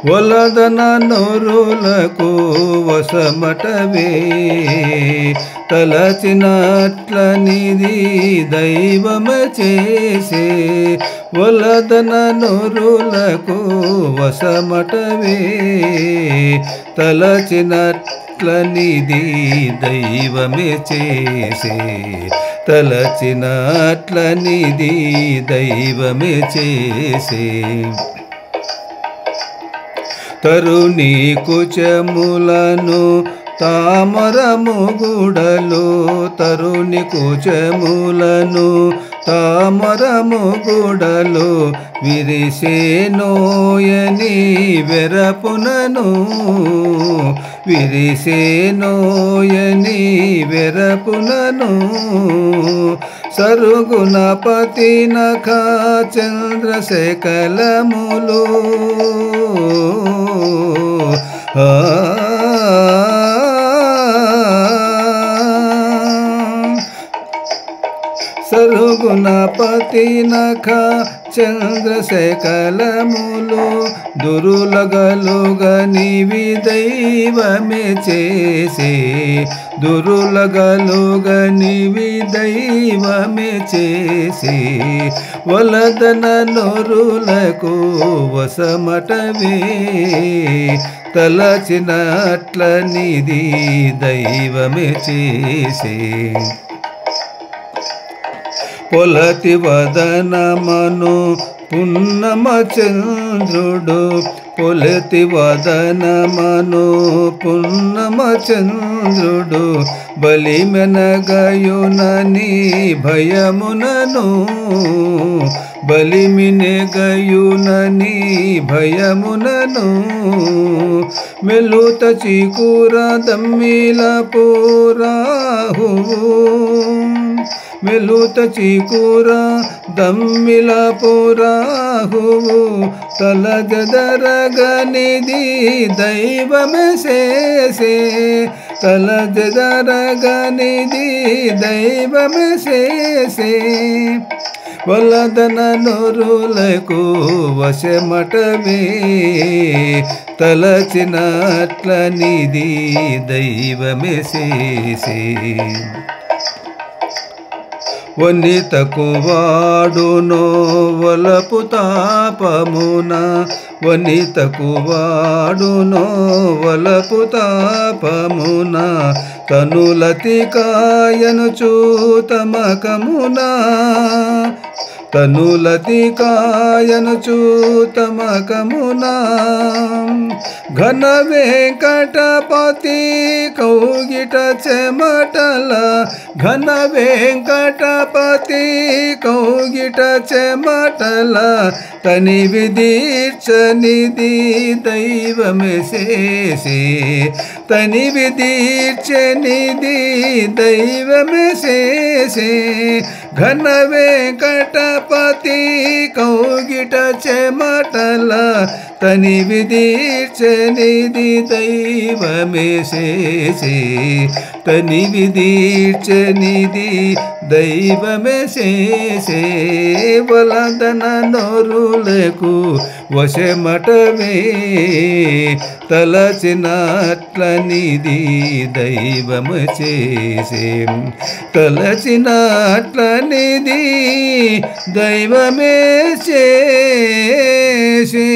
వలదన నోరులకు వశమటవే తలచినట్లనిది దైవమ చేసే వలదన నోరులకు వశమటవే తలచినట్లనిది దైవమే చేసే తలచినట్లనిది దైవమే చేసే తరుణి కుచములను తామరము గుడలు తరుణి కుచములను తామరము గుడలు విరిసేనోయని వెరపునను విరిసేనోయని వెరపునను సరుగుణపతి నఖ చంద్రశేఖలములు సరుగుణపతి నఖ చంద్రశేఖలములు దురులగలుగనివి దైవమే చేసే దురులగలుగనివి దైవమే చేసే వలదన నొరులకు వశమటవే తలచినట్లనిది దైవమే చేసే పొలతి వదనమను పున్నమ చంద్రుడు పొలతి వదనమను పున్నమ చంద్రుడు బలిమెనగయునని భయమునను బలిమినెగయునని భయమునను మెలుత చికుర దమ్మిల పురాహువు మెలుత చికుర దమ్మిల పురాహువు తలజదరగనిది దైవమే చేసే తలజదరగనిది దైవమే చేసే వలదన నొరులకు వశమటవే తలచినట్లనిది దైవమే చేసే వనితకు వాడునో వలపు తాపమున వనితకు వాడునో వలపు తాపమున తనులతికాయను చూతమకమున తనులతికాయను చూతమకమున ఘన వెంకటపతి కౌగిట చెమటల ఘన వెంకటపతి కౌగిట చెమటల తని విదీర్చనిది దైవమే చేసే తని విదీర్చనిది దైవమే చేసే ఘన వెంకటపతి కౌగిట చెమటల తని విదీర్చనిది దైవమే చేసే తని విదీర్చనిది దైవమే చేసే వలదన నొరులకు వశమటవే తలచినట్లనిది దైవమే చేసే తలచినట్లనిది దైవమే చేసే